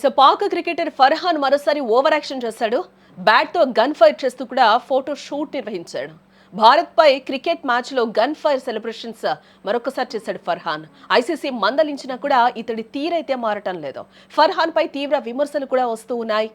So Pak cricketer Farhan మరోసారి over action చేశాడు. Bat తో గన్ ఫైర్ చేస్తూ కూడా ఫోటో షూట్ నిర్వహించాడు. భారత్ పై క్రికెట్ మ్యాచ్ లో గన్ ఫైర్ సెలబ్రేషన్స్ మరొకసారి చేశాడు ఫర్హాన్. ఐసీసీ మందలించినా కూడా ఇతడి తీరైతే మారటం లేదు. ఫర్హాన్ పై తీవ్ర విమర్శలు కూడా వస్తూ ఉన్నాయి.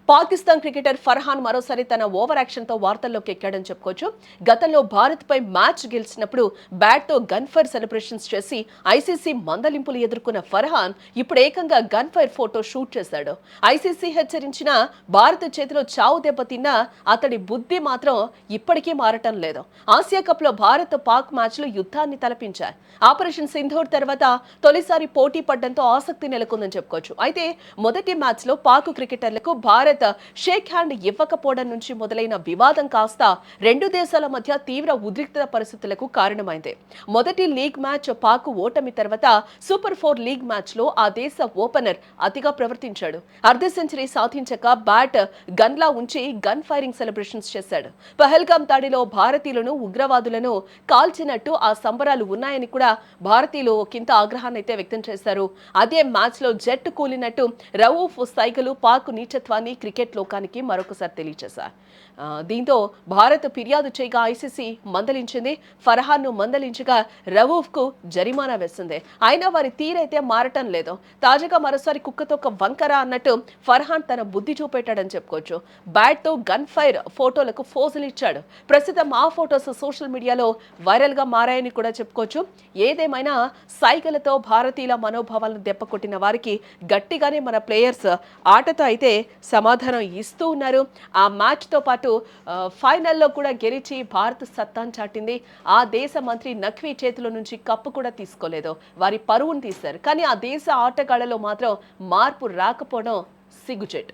పాకిస్తాన్ క్రికెటర్ ఫర్హాన్ మరోసారి తన ఓవర్ యాక్షన్ తో వార్తల్లోకి ఎక్కాడని చెప్పుకోవచ్చు. గతంలో భారత్ పై మ్యాచ్ గెలిచినప్పుడు బ్యాట్ తో గన్ ఫైర్ సెలబ్రేషన్స్ చేసి ఐసీసీ మందలింపులు ఎదుర్కొన్న ఫర్హాన్ ఇప్పుడు ఏకంగా గన్ ఫైర్ ఫోటో షూట్ చేశాడు. ఐసీసీ హెచ్చరించిన భారత చేతిలో చావు దెబ్బతిన్నా అతడి బుద్ధి మాత్రం ఇప్పటికీ మారటం లేదు. ఆసియా కప్ లో భారత్ పాక్ మ్యాచ్ లో యుద్ధాన్ని తలపించాయి. ఆపరేషన్ సింధూర్ తర్వాత తొలిసారి పోటీ పడడంతో ఆసక్తి నెలకొందని చెప్పుకోవచ్చు. అయితే మొదటి మ్యాచ్ లో పాక్ క్రికెటర్లకు భారత్ షేక్ హ్యాండ్ ఇవ్వకపోవడం నుంచి మొదలైన వివాదం కాస్త రెండు దేశాల మధ్య తీవ్ర ఉద్రిక్తత పరిస్థితులకు కారణమైంది. మొదటి లీగ్ మ్యాచ్ పాక్ ఓటమి తర్వాత సూపర్ 4 లీగ్ మ్యాచ్ లో ఆ దేశ ఓపెనర్ అతిగా ప్రవర్తించాడు. అర్ధ సెంచరీ సాధించక బ్యాట్ గన్లా ఉంచి గన్ ఫైరింగ్ సెలబ్రేషన్స్ చేశాడు. పహల్గామ్ దాడిలో భారతీయులను ఉగ్రవాదులను కాల్చినట్టు ఆ సంబరాలు ఉన్నాయని కూడా భారతీయులు ఒకంత ఆగ్రహాన్ని అయితే వ్యక్తం చేశారు. అదే మ్యాచ్ లో జట్టు కూలినట్టు రవూఫ్ సైగలు పాక్ నీచత్వాన్ని క్రికెట్ లోకానికి మరొకసారి తెలియజేశారు. దీంతో భారత్ ఫిర్యాదు చేయగా ఐసీసీ మందలించింది. ఫర్హాన్ ను మందలించగా రవూఫ్ కు జరిమానా వేసింది. అయినా వారి తీరైతే మారటం లేదు. తాజాగా మరోసారి కుక్కతో ఒక వంకర అన్నట్టు ఫర్హాన్ తన బుద్ధి చూపెట్టాడని చెప్పుకోవచ్చు. బ్యాట్ తో గన్ ఫైర్ ఫోటోలకు ఫోజులు ఇచ్చాడు. ప్రస్తుతం ఆ ఫోటోస్ సోషల్ మీడియాలో వైరల్ గా మారాయని కూడా చెప్పుకోవచ్చు. ఏదేమైనా సైగలతో భారతీయుల మనోభావాలను దెబ్బకొట్టిన వారికి గట్టిగానే మన ప్లేయర్స్ ఆటతో అయితే సమాధానం ఇస్తూ ఉన్నారు. ఆ మ్యాచ్ తో పాటు ఫైనల్లో కూడా గెలిచి భారత్ సత్తాను చాటింది. ఆ దేశ మంత్రి నఖ్వీ చేతిలో నుంచి కప్పు కూడా తీసుకోలేదు. వారి పరువును తీశారు. కానీ ఆ దేశ ఆటగాళ్లలో మాత్రం మార్పు రాకపోవడం సిగ్గుచేటు.